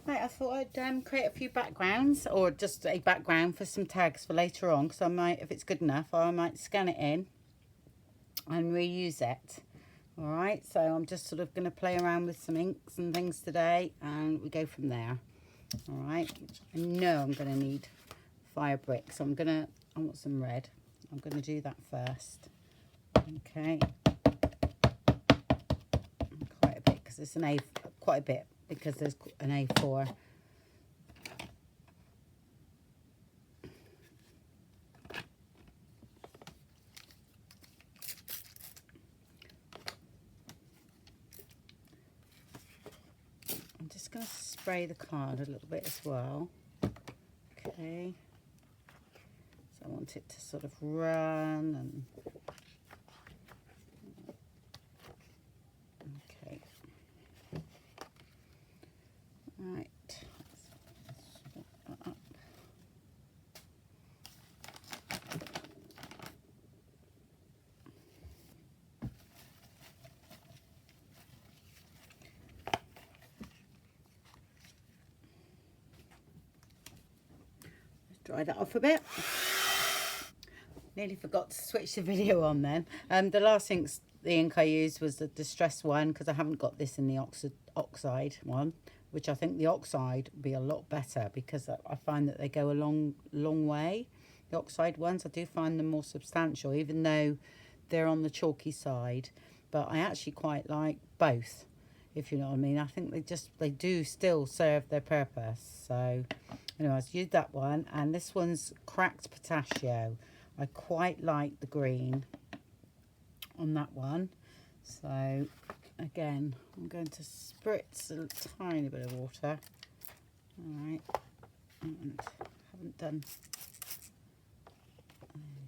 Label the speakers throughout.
Speaker 1: Right, I thought I'd create a few backgrounds, or just a background for some tags for later on, because I might, if it's good enough, I might scan it in and reuse it. All right, so I'm just sort of going to play around with some inks and things today, and we go from there. All right, I know I'm going to need fire bricks, so I want some red. I'm going to do that first. Okay, quite a bit, because it's an quite a bit, because there's an A4. I'm just going to spray the card a little bit as well. Okay, so I want it to sort of run and okay. Right. Dry that off a bit. Nearly forgot to switch the video on then. The last ink I used was the Distress one, because I haven't got this in the oxide one, which I think the oxide would be a lot better, because I find that they go a long way. The oxide ones, I do find them more substantial, even though they're on the chalky side. But I actually quite like both, if you know what I mean. I think they do still serve their purpose. So anyways, use that one, and this one's Cracked Pistachio. I quite like the green on that one. So again, I'm going to spritz a tiny bit of water. All right, and haven't done. There we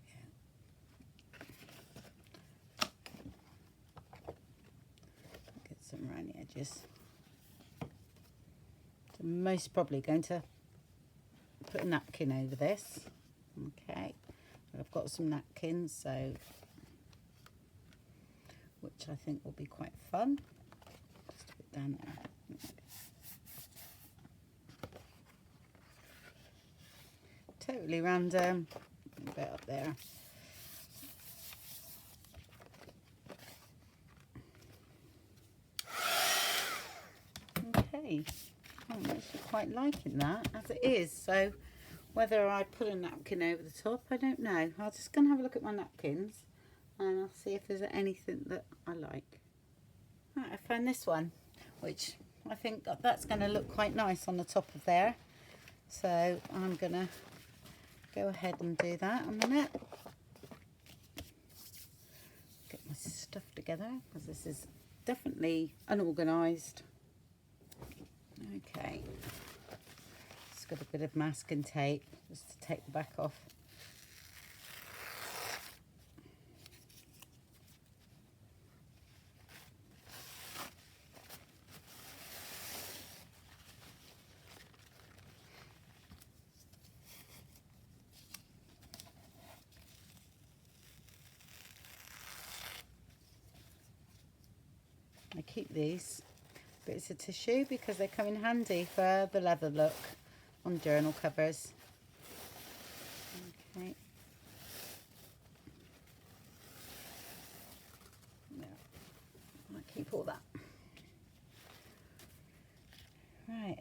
Speaker 1: go. Get some around the edges. So I'm most probably going to put a napkin over this. Okay, I've got some napkins, so which I think will be quite fun. Just a bit down there. Totally random. A bit up there. Okay, I'm actually quite liking that as it is. So whether I put a napkin over the top, I don't know. I'm just going to have a look at my napkins and I'll see if there's anything that I like. Right, I found this one, which I think that's going to look quite nice on the top of there. So I'm going to go ahead and do that a minute. Get my stuff together, because this is definitely unorganised. Okay. Just got a bit of masking tape just to take the back off. I keep these bits of tissue because they come in handy for the leather look on journal covers. Okay. Yeah, I keep all that. Right,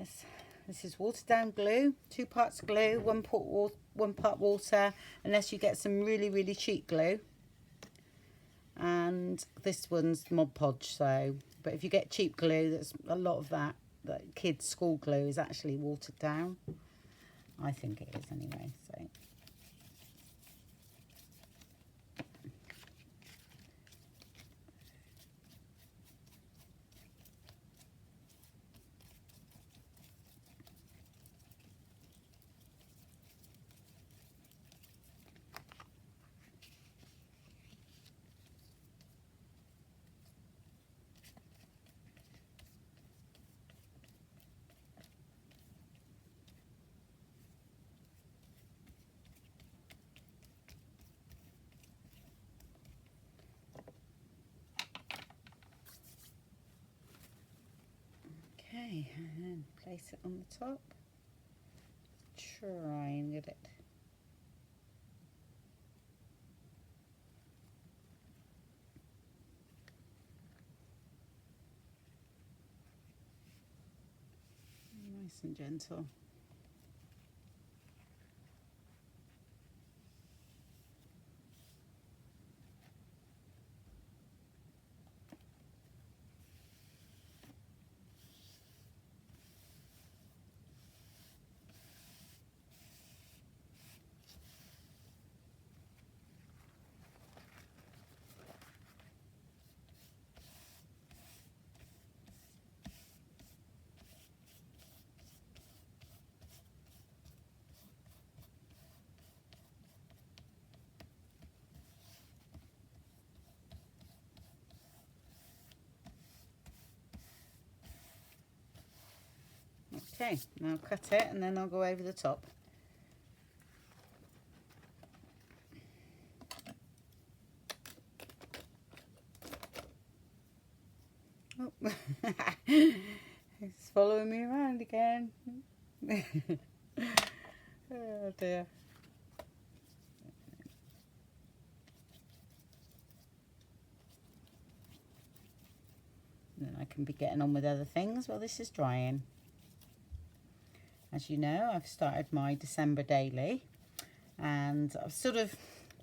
Speaker 1: this is watered down glue, 2 parts glue, 1 part water, unless you get some really cheap glue. And this one's Mod Podge, so, but if you get cheap glue, that's a lot of that kids' school glue is actually watered down. I think it is anyway, so. Okay, and then place it on the top. Try and get it. Nice and gentle. Okay, now I'll cut it and then I'll go over the top. Oh, it's following me around again. Oh dear. Then I can be getting on with other things while this is drying. As you know, I've started my December daily, and I've sort of,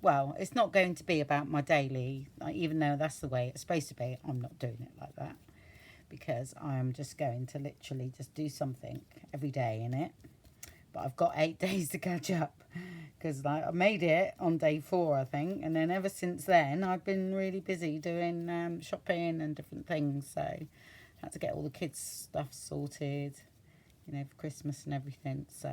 Speaker 1: well, it's not going to be about my daily, even though that's the way it's supposed to be. I'm not doing it like that, because I'm just going to literally just do something every day in it. But I've got 8 days to catch up, because I made it on day 4, I think, and then ever since then I've been really busy doing shopping and different things, so I had to get all the kids' stuff sorted, you know, for Christmas and everything. So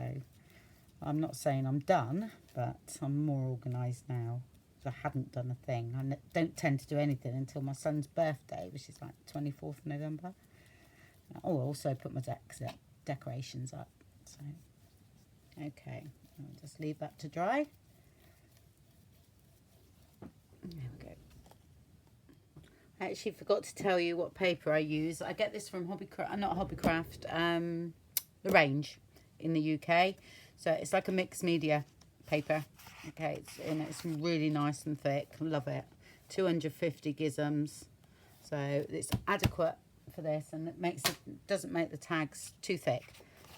Speaker 1: I'm not saying I'm done, but I'm more organised now. I hadn't done a thing. I don't tend to do anything until my son's birthday, which is like 24th of November. Oh, I also put my decorations up. So, okay, I'll just leave that to dry. There we go. I actually forgot to tell you what paper I use. I get this from Hobbycraft, The Range in the UK. So it's like a mixed media paper. Okay, it's really nice and thick. Love it. 250 gizms. So it's adequate for this, and it doesn't make the tags too thick.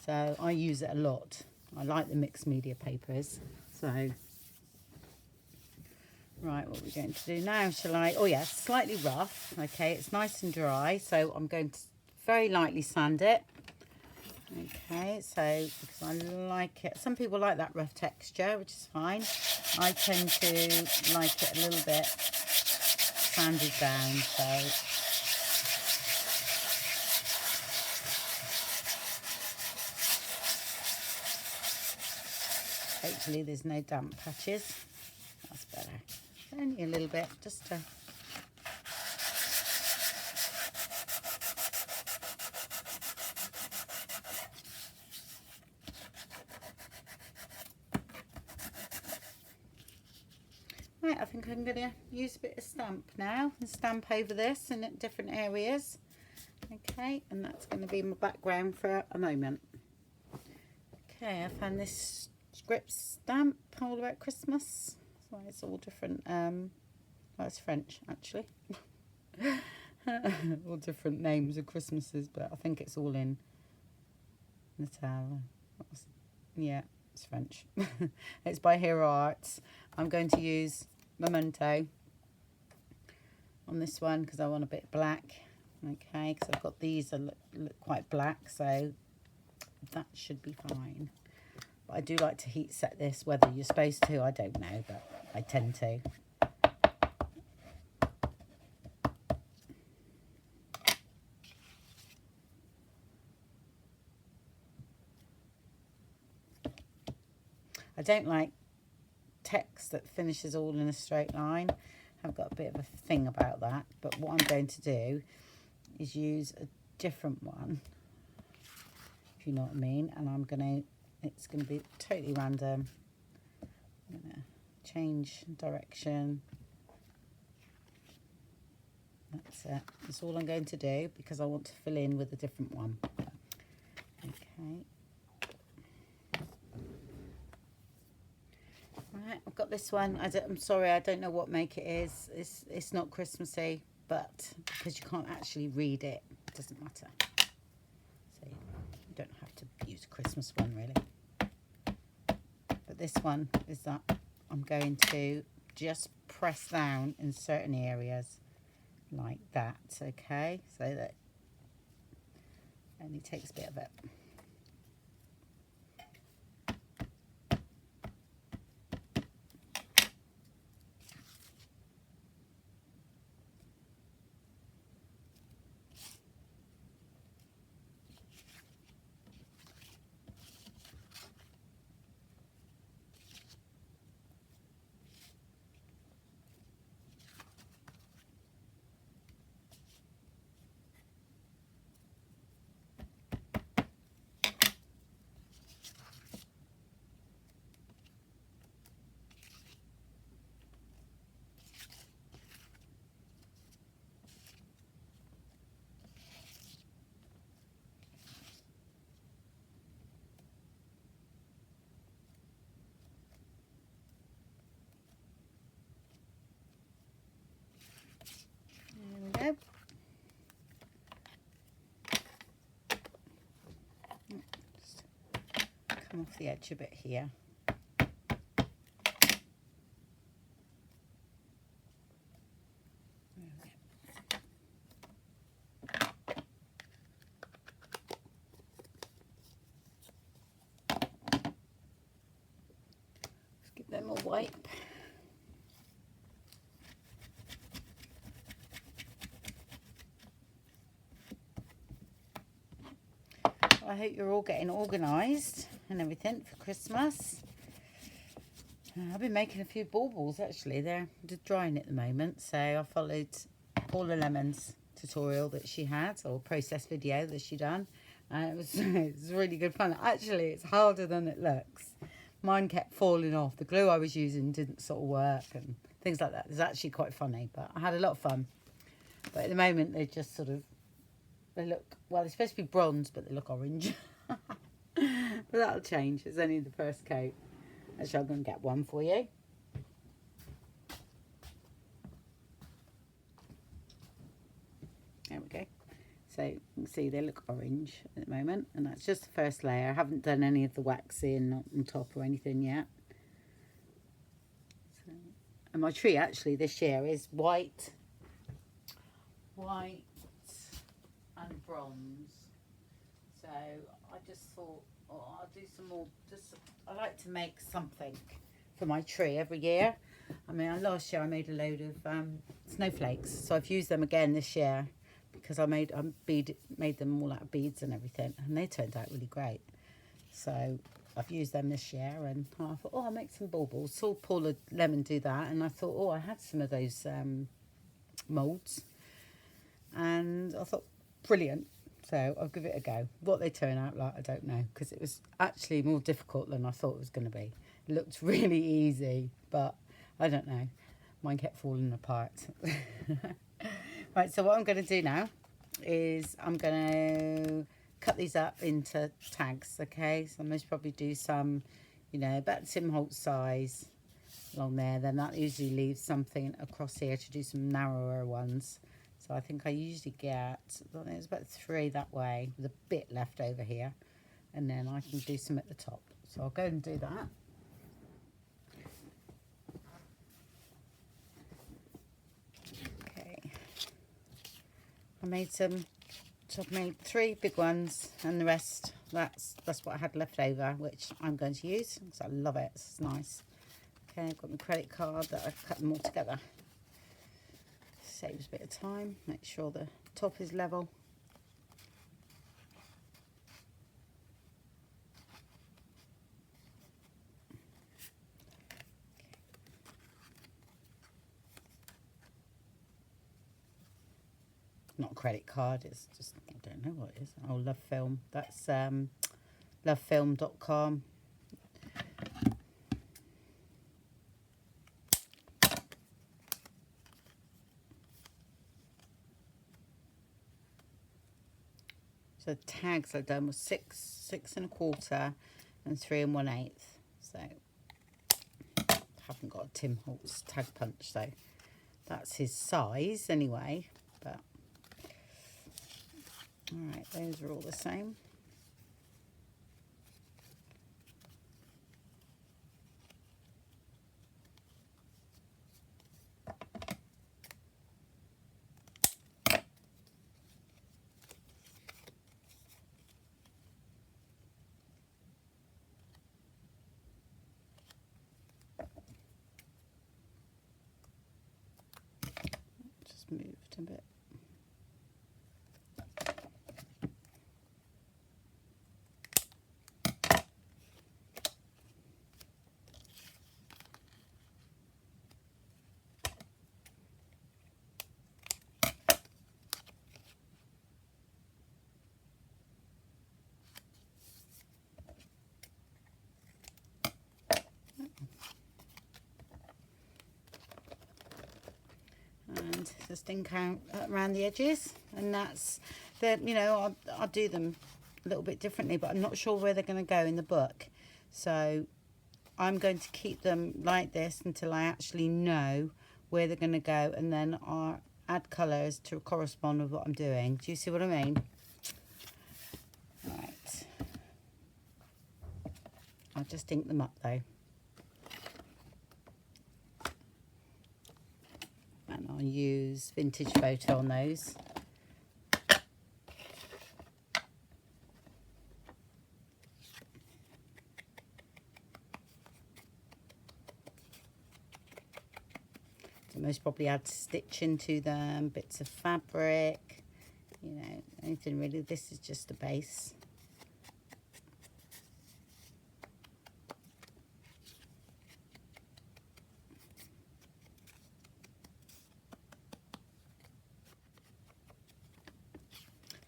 Speaker 1: So I use it a lot. I like the mixed media papers. So right, what are we going to do now? Shall I? Oh yeah, slightly rough. Okay, it's nice and dry. So I'm going to very lightly sand it. Okay, so because I like it. Some people like that rough texture, which is fine. I tend to like it a little bit sanded down. So hopefully there's no damp patches. That's better. Only a little bit, just to... Right, I think I'm going to use a bit of stamp now and stamp over this in different areas. Okay, and that's going to be my background for a moment. Okay, I found this script stamp all about Christmas. So it's all different, well, it's French actually. All different names of Christmases, but I think it's all in Natal. Yeah, it's French. It's by Hero Arts. I'm going to use Memento on this one because I want a bit black. Okay, because I've got these that look quite black, so that should be fine. But I do like to heat set this. Whether you're supposed to, I don't know, but I tend to. I don't like text that finishes all in a straight line. I've got a bit of a thing about that, but what I'm going to do is use a different one, if you know what I mean, and it's going to be totally random. I'm going to change direction. That's it. That's all I'm going to do because I want to fill in with a different one. Okay. Right, I've got this one. I'm sorry, I don't know what make it is. It's not Christmassy, but because you can't actually read it, it doesn't matter. So you don't have to use a Christmas one really. But this one is that I'm going to just press down in certain areas like that, okay? So that only takes a bit of it. There we go. Just come off the edge a bit here. Let's give them a wipe. I hope you're all getting organised and everything for Christmas. I've been making a few baubles actually. They're just drying at the moment, so I followed Paula Lemon's tutorial that she had, or process video that she done, and it was really good fun. Actually, it's harder than it looks. Mine kept falling off. The glue I was using didn't sort of work and things like that. It's actually quite funny, but I had a lot of fun. But at the moment, they just sort of, they look, well, they're supposed to be bronze, but they look orange. But that'll change. It's only the first coat. Actually, I'm going to get one for you. There we go. So you can see they look orange at the moment, and that's just the first layer. I haven't done any of the waxing on top or anything yet. So, and my tree actually this year is white and bronze. So I just thought, oh, I'll do some more. I like to make something for my tree every year. I mean, last year I made a load of snowflakes, so I've used them again this year because I made them all out of beads and everything, and they turned out really great. So I've used them this year, and I thought, oh, I'll make some baubles. Saw Paula Lemon do that, and I thought, oh, I had some of those moulds, and I thought, brilliant. So I'll give it a go. What they turn out like, I don't know, because it was actually more difficult than I thought it was going to be. It looked really easy, but I don't know. Mine kept falling apart. Right, so what I'm going to do now is I'm going to cut these up into tags, okay? So I most probably do some, you know, about Tim Holtz size along there. Then that usually leaves something across here to do some narrower ones. So I think I usually get, I think it's about 3 that way with a bit left over here. And then I can do some at the top. So I'll go and do that. Okay. I made some, so I've made 3 big ones, and the rest, that's what I had left over, which I'm going to use because I love it. It's nice. Okay, I've got my credit card that I've cut them all together. Saves a bit of time. Make sure the top is level. Not a credit card, it's just, I don't know what it is. Oh, Love Film. That's lovefilm.com. So the tags I've done was 6 1/4 and 3 1/8. So I haven't got a Tim Holtz tag punch, so that's his size anyway. But all right, those are all the same. Just moved a bit. And just ink out around the edges, and that's the, you know, I'll do them a little bit differently, but I'm not sure where they're going to go in the book, so I'm going to keep them like this until I actually know where they're going to go, and then I'll add colours to correspond with what I'm doing. Do you see what I mean? Right, I'll just ink them up though. And I'll use Vintage Photo on those. So most probably add stitching to them, bits of fabric, you know, anything really. This is just a base.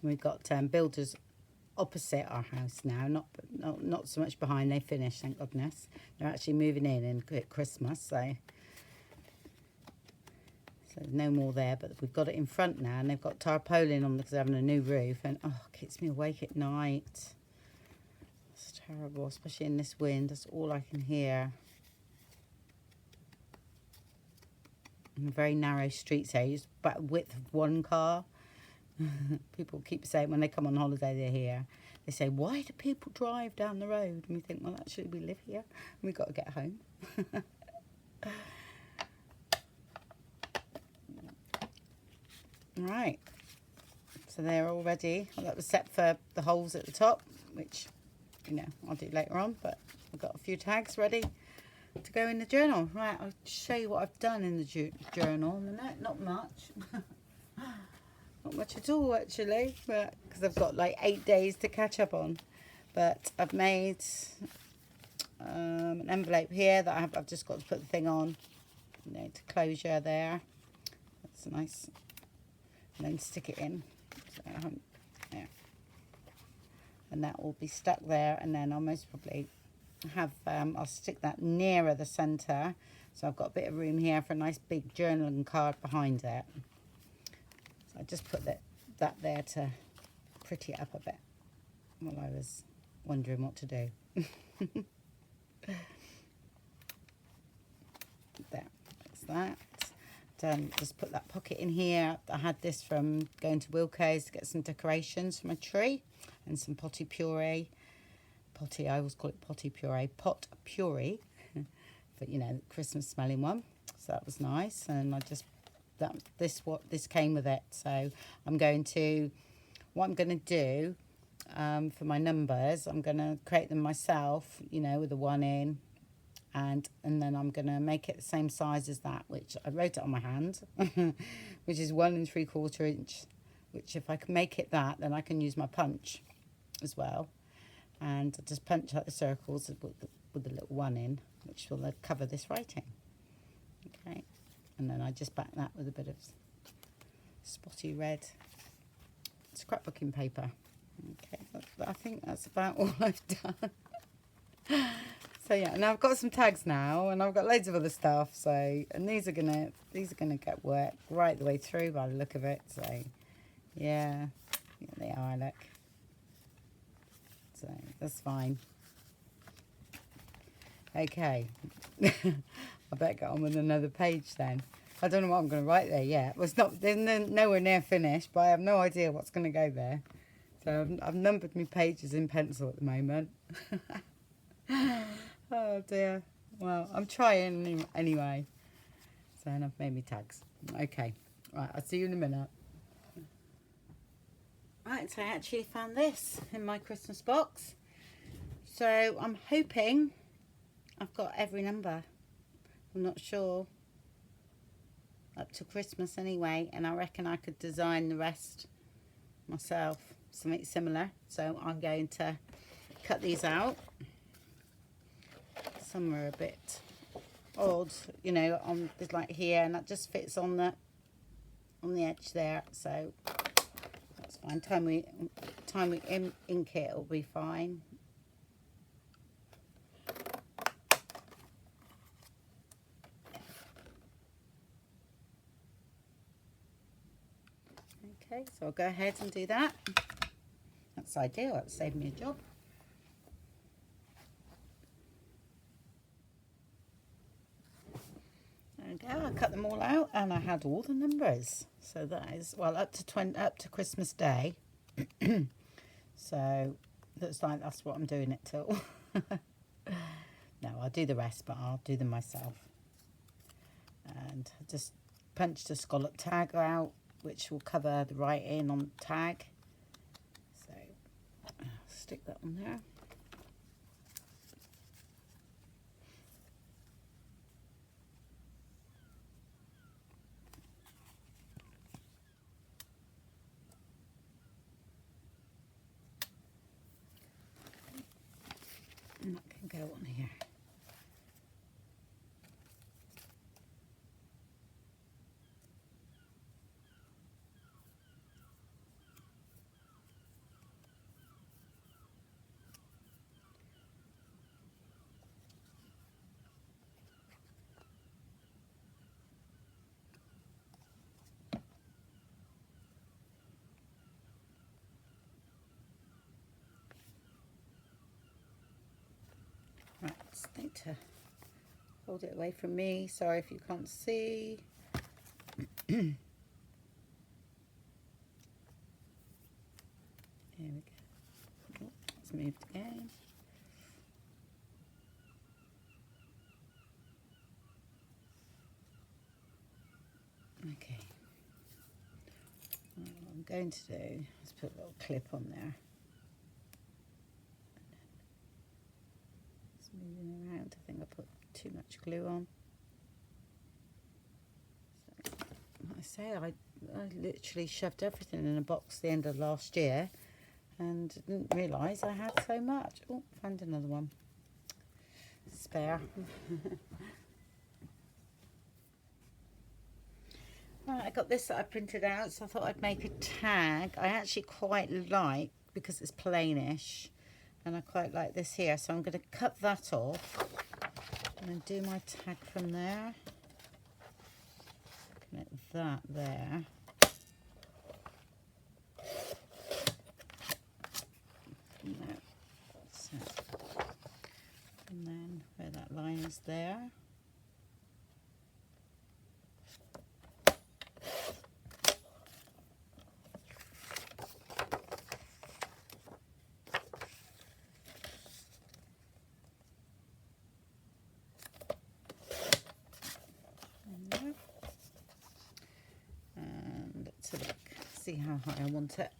Speaker 1: We've got builders opposite our house now, not so much behind. They finished, thank goodness. They're actually moving in at Christmas, so no more there. But we've got it in front now, and they've got tarpaulin on because they're having a new roof, and oh, it keeps me awake at night. It's terrible, especially in this wind. That's all I can hear. In a very narrow street, so it's about width of one car. People keep saying when they come on holiday they're here, they say, why do people drive down the road? And we think, well, actually we live here and we've got to get home. Right, so they're all ready. Well, that was set for the holes at the top, which, you know, I'll do later on, but I've got a few tags ready to go in the journal. Right, I'll show you what I've done in the journal. Not much. Not much at all, actually, but because I've got like 8 days to catch up on. But I've made an envelope here that I've just got to put the thing on, you know, to closure there. That's nice. And then stick it in. So, yeah. And that will be stuck there, and then I'll most probably have, I'll stick that nearer the centre. So I've got a bit of room here for a nice big journaling card behind it. I just put that there to pretty it up a bit while I was wondering what to do. There, that's that. Just put that pocket in here. I had this from going to Wilko's to get some decorations for my tree and some potty puree. Potty, I always call it potty puree. Pot puree, but you know, the Christmas smelling one. So that was nice, and I just this came with it. So I'm going to, what I'm going to do for my numbers, I'm going to create them myself, you know, with a 1 in, and then I'm going to make it the same size as that, which I wrote it on my hand, which is 1 3/4 inch, which if I can make it that, then I can use my punch as well, and I'll just punch out the circles with the little 1 in, which will cover this writing. Okay. And then I just back that with a bit of spotty red scrapbooking paper. Okay, I think that's about all I've done. So yeah, now I've got some tags now, and I've got loads of other stuff. So, and these are gonna get work right the way through by the look of it. So yeah, they are. Look, So that's fine. Okay. I better get on with another page then. I don't know what I'm going to write there yet. Well, it's not, there's nowhere near finished, but I have no idea what's going to go there. So I've numbered my pages in pencil at the moment. Oh dear. Well, I'm trying anyway. So, and I've made me tags. Okay. Right, I'll see you in a minute. Right, so I actually found this in my Christmas box. So I'm hoping I've got every number. I'm not sure. Up to Christmas anyway, and I reckon I could design the rest myself, something similar. So I'm going to cut these out. Some are a bit odd, you know, on like here, and that just fits on the edge there. So that's fine. Time we ink it, it'll be fine. Okay, so I'll go ahead and do that. That's ideal. That saved me a job. There we go. I cut them all out, and I had all the numbers. So that is, well, up to Christmas Day. So looks like that's what I'm doing it till. No, I'll do the rest, but I'll do them myself. And I just punched a scallop tag out, which will cover the writing on the tag. So I'll stick that on there. And that can go on here. Right, just need to hold it away from me. Sorry if you can't see. Here we go. Oh, it's moved again. Okay. What I'm going to do is put a little clip on there. It's moving around. I think I put too much glue on. So, like I say, I literally shoved everything in a box the end of last year and didn't realise I had so much. Oh, found another one. Spare. Right, I got this that I printed out, so I thought I'd make a tag. I actually quite like, because it's plainish, and I quite like this here, so I'm going to cut that off and then do my tag from there. Connect that there. So, and then where that line is there. And let's have a look, see how high I want it.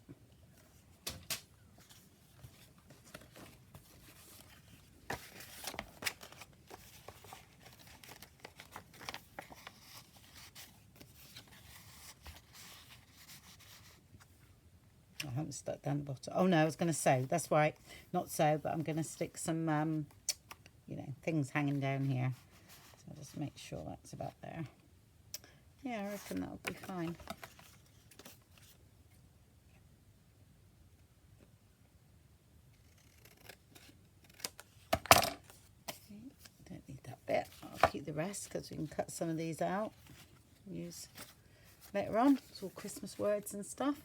Speaker 1: I haven't stuck down the bottom. Oh no, I was going to sew. That's right, not sew, but I'm going to stick some, you know, things hanging down here. So I'll just make sure that's about there. Yeah, I reckon that'll be fine. Okay, don't need that bit. I'll keep the rest because we can cut some of these out. Use later on. It's all Christmas words and stuff.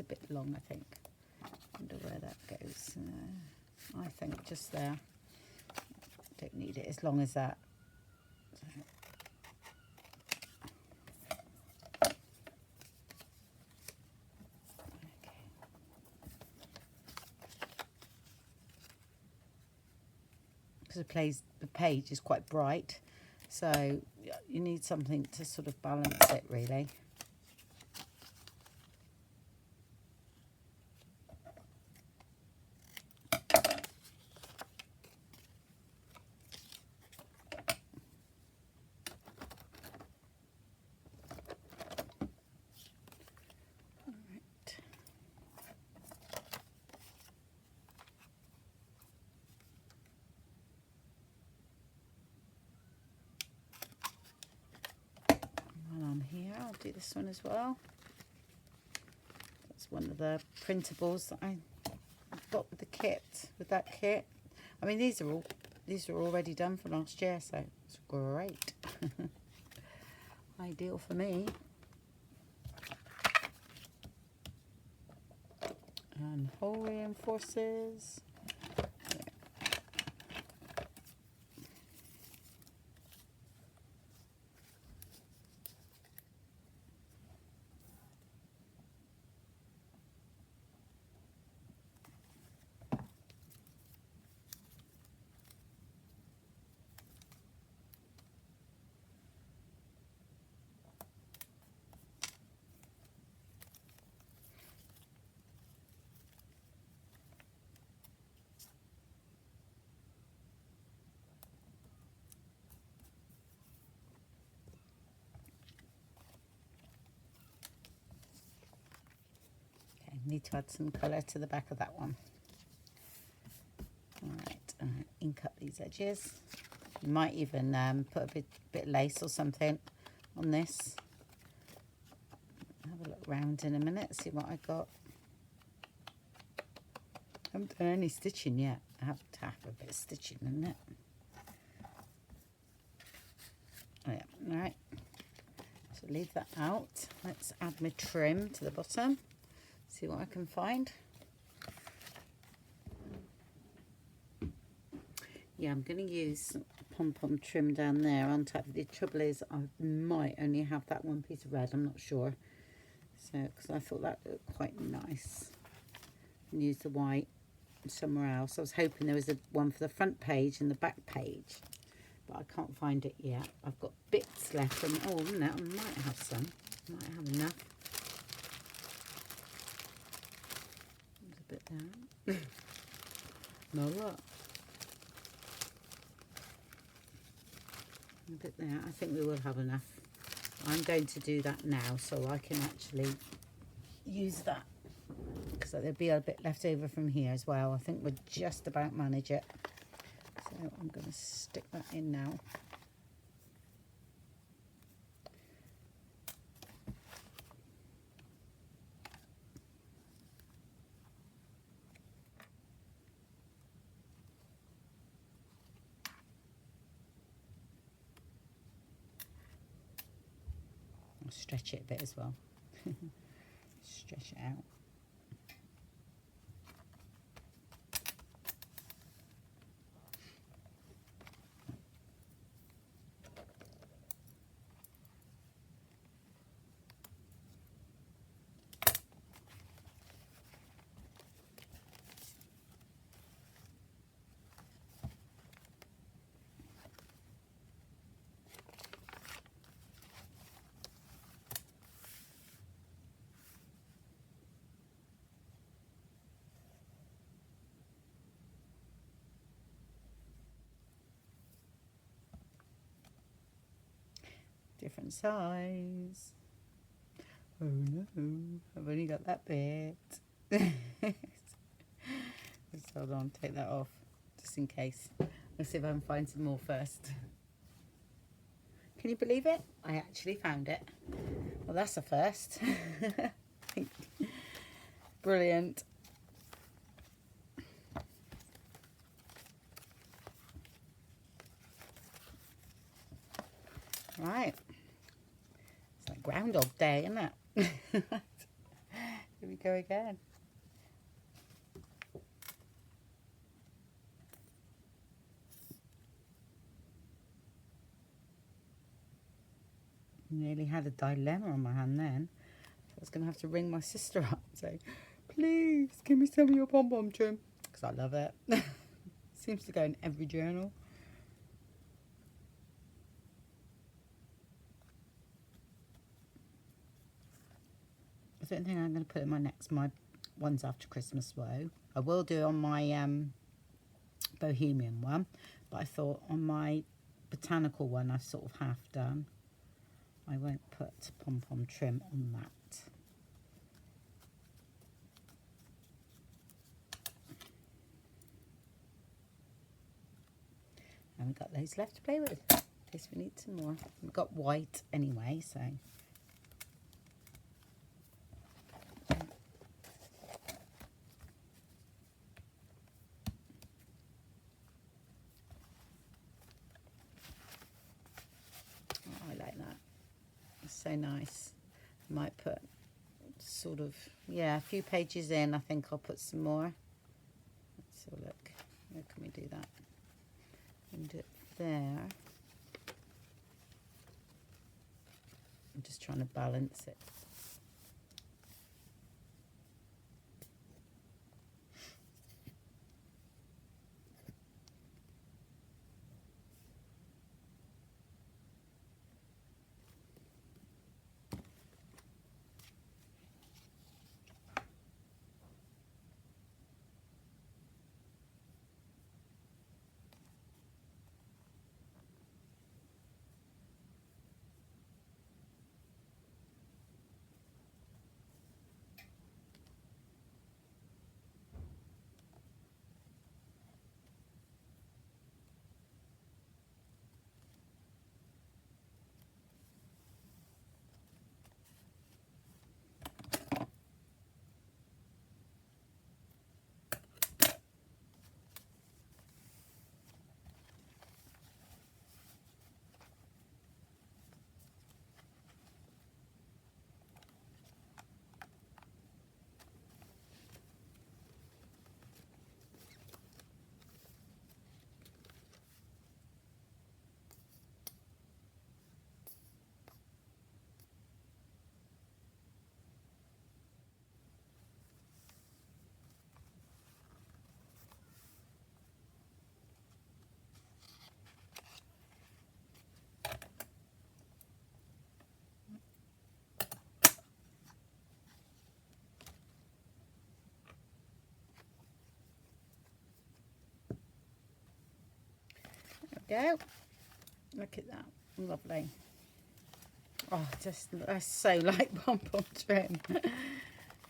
Speaker 1: a bit long, I think. Wonder where that goes. I think just there. Don't need it as long as that. So. Okay. Because the page is quite bright, so you need something to sort of balance it, really. Here, I'll do this one as well. That's one of the printables that I got with the kit. With that kit, I mean these are already done for last year, so it's great. Ideal for me. And hole reinforcers. Need to add some colour to the back of that one. Alright, ink up these edges. You might even put a bit lace or something on this. Have a look round in a minute, see what I got. I haven't done any stitching yet. I have to have a bit of stitching, isn't it? Oh yeah, alright. So leave that out. Let's add my trim to the bottom. See what I can find. Yeah, I'm going to use pom-pom trim down there on top. The trouble is I might only have that one piece of red, I'm not sure. So, because I thought that looked quite nice. And use the white somewhere else. I was hoping there was one for the front page and the back page, but I can't find it yet. I've got bits left, and oh no, I might have some. Might have enough. There's a bit there. No, look. A bit there. I think we will have enough. I'm going to do that now so I can actually use that, because there'll be a bit left over from here as well. I think we'll just about manage it. So I'm going to stick that in now. I'll stretch it a bit as well. Stretch it out. Different size. Oh no, I've only got that bit. Just hold on, take that off just in case. Let's see if I can find some more first. Can you believe it? I actually found it. Well, that's a first. Brilliant. Right. It's like Groundhog Day, isn't it? Here we go again. Nearly had a dilemma on my hand then. I was going to have to ring my sister up and say, please, give me some of your pom-pom trim. Because I love it. Seems to go in every journal. I don't think I'm going to put in my ones after Christmas though. I will do on my bohemian one. But I thought on my botanical one I've sort of half done. I won't put pom-pom trim on that. And we've got those left to play with, in case we need some more. We've got white anyway, so. Oh, I like that. It's so nice. Might put sort of, yeah, a few pages in. I think I'll put some more. Let's have a look. Where can we do that? And it there. I'm just trying to balance it. Go. Look at that. Lovely. Oh, just I so like pom-pom trim.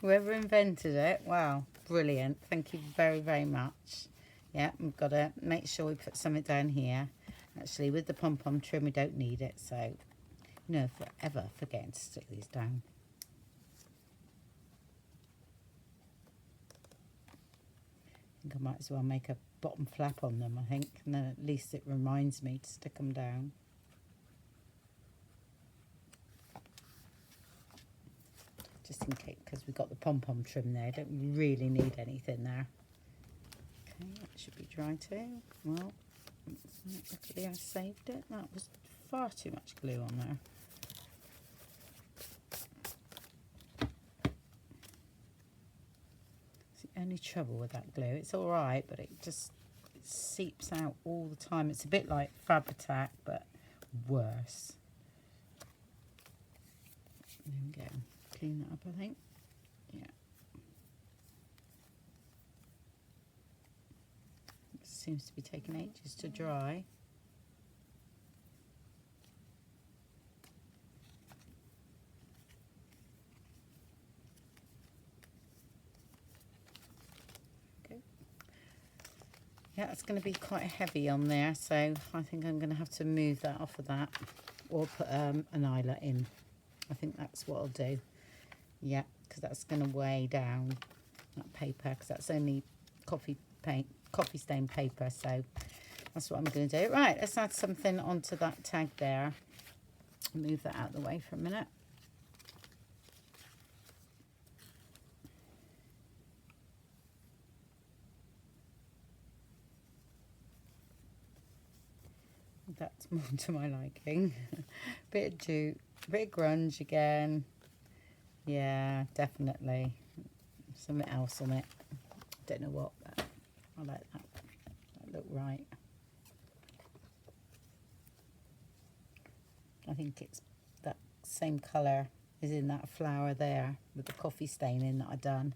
Speaker 1: Whoever invented it, wow, brilliant. Thank you very, very much. Yeah, we've got to make sure we put something down here. Actually, with the pom-pom trim, we don't need it. So, no, forever forgetting to stick these down. I think I might as well make a bottom flap on them, I think. And then at least it reminds me to stick them down. Just in case, because we've got the pom-pom trim there. Don't really need anything there. Okay, that should be dry too. Well, luckily I saved it. That was far too much glue on there. It's the only trouble with that glue. It's all right, but it seeps out all the time. It's a bit like Fabri-Tac, but worse. There we go. Clean that up, I think. Yeah. It seems to be taking ages to dry. Okay. Yeah, it's going to be quite heavy on there, so I think I'm going to have to move that off of that or put an eyelet in. I think that's what I'll do. Yeah, because that's going to weigh down that paper, because that's only coffee stain paper, so that's what I'm going to do. Right, let's add something onto that tag there. Move that out of the way for a minute. That's more to my liking. Bit of jute, bit of grunge again. Yeah, definitely. Something else on it. Don't know what, but I like that. That looked right. I think it's that same colour as in that flower there with the coffee stain in that I done.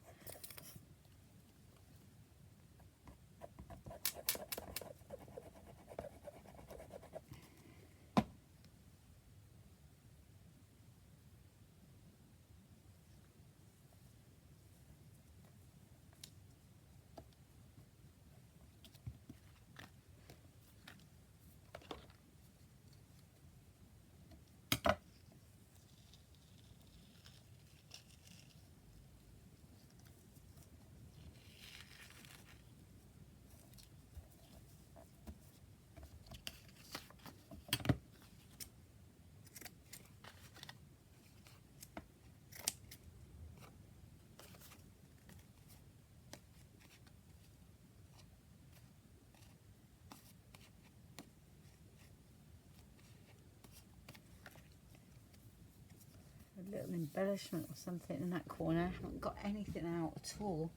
Speaker 1: A little embellishment or something in that corner. I haven't got anything out at all.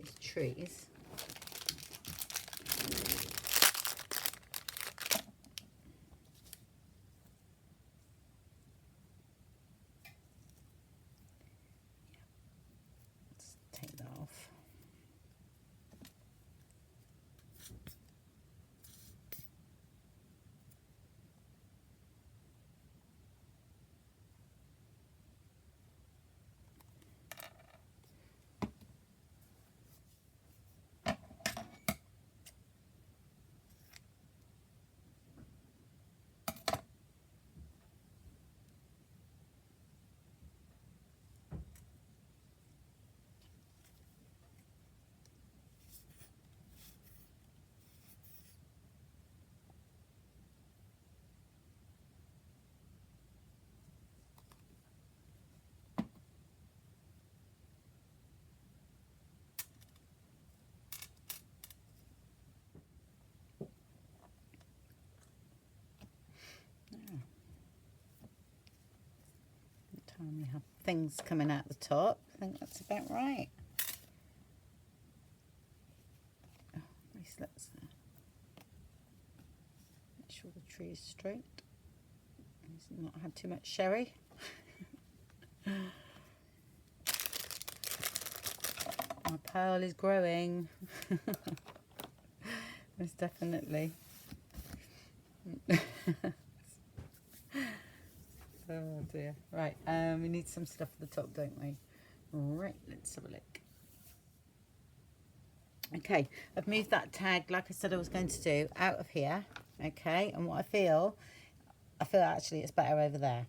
Speaker 1: These trees. Let's take that off. Time we have things coming out the top. I think that's about right. Oh, bracelets there. Make sure the tree is straight. It's not had too much sherry. My pile is growing. Most definitely. Oh dear. Right, we need some stuff at the top, don't we? Right, let's have a look. Okay, I've moved that tag, like I said I was going to do, out of here. Okay, and what I feel actually it's better over there.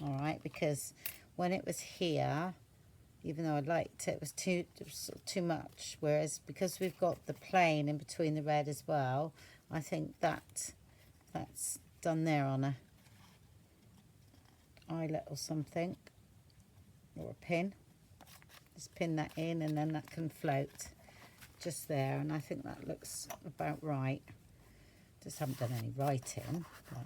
Speaker 1: All right, because when it was here, even though I liked it, it was too much. Whereas because we've got the plain in between the red as well, I think that's done there on a eyelet or something, or a pin. Just pin that in and then that can float just there, and I think that looks about right. Just haven't done any writing, but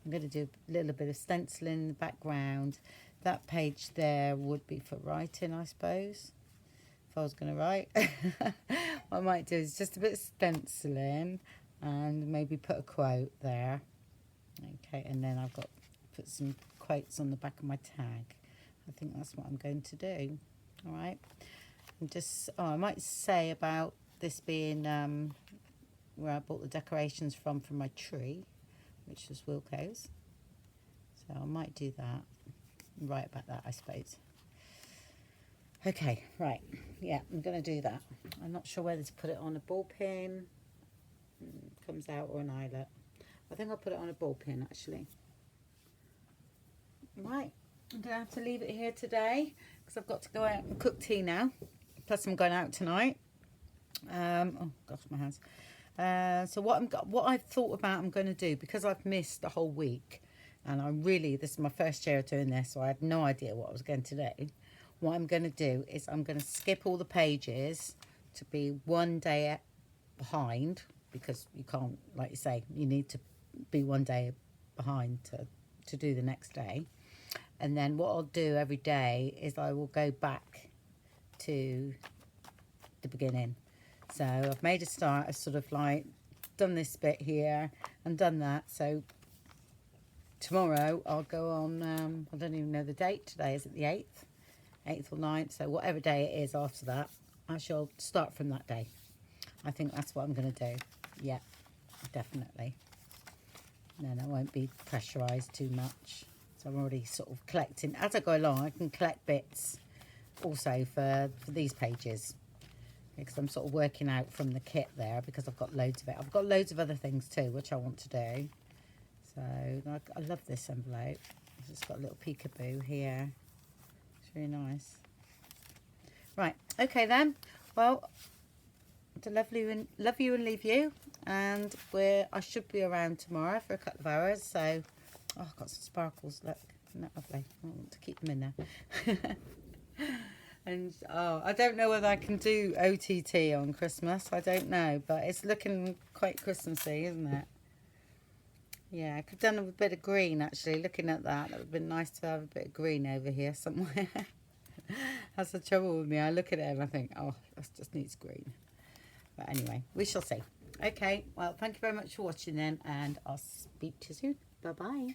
Speaker 1: I'm going to do a little bit of stenciling in the background. That page there would be for writing, I suppose, if I was going to write. What I might do is just a bit of stenciling and maybe put a quote there. Okay, and then I've got put some quotes on the back of my tag. I think that's what I'm going to do. All right, and just I might say about this being where I bought the decorations from my tree, which was Wilko's. So I might do that, write about that, I suppose. Okay, right, yeah, I'm going to do that. I'm not sure whether to put it on a ball pin, comes out, or an eyelet. I think I'll put it on a ball pin, actually. Right, I'm going to have to leave it here today because I've got to go out and cook tea now. Plus I'm going out tonight. Oh gosh, my hands. So what I've thought about I'm going to do, because I've missed the whole week, and this is my first year of doing this, so I had no idea what I was going to do. What I'm going to do is I'm going to skip all the pages to be one day behind, because you can't, like you say, you need to be one day behind to do the next day. And then what I'll do every day is I will go back to the beginning. So I've made a start. I've sort of like done this bit here and done that. So tomorrow I'll go on, I don't even know the date. Today is it the 8th or 9th? So whatever day it is after that, I shall start from that day. I think that's what I'm going to do. Yeah, definitely. And then I won't be pressurised too much. So I'm already sort of collecting. As I go along, I can collect bits also for these pages. Because I'm sort of working out from the kit there, because I've got loads of it. I've got loads of other things too, which I want to do. So I love this envelope. It's just got a little peekaboo here. It's really nice. Right, okay then. Well, to love you and leave you. And I should be around tomorrow for a couple of hours. So, oh, I've got some sparkles. Look, isn't that lovely? I want to keep them in there. And oh, I don't know whether I can do OTT on Christmas. I don't know, but it's looking quite Christmassy, isn't it? Yeah, I could have done with a bit of green actually. Looking at that, it would have been nice to have a bit of green over here somewhere. That's the trouble with me. I look at it and I think, oh, this just needs green. But anyway, we shall see. Okay, well, thank you very much for watching then, and I'll speak to you soon. Bye-bye.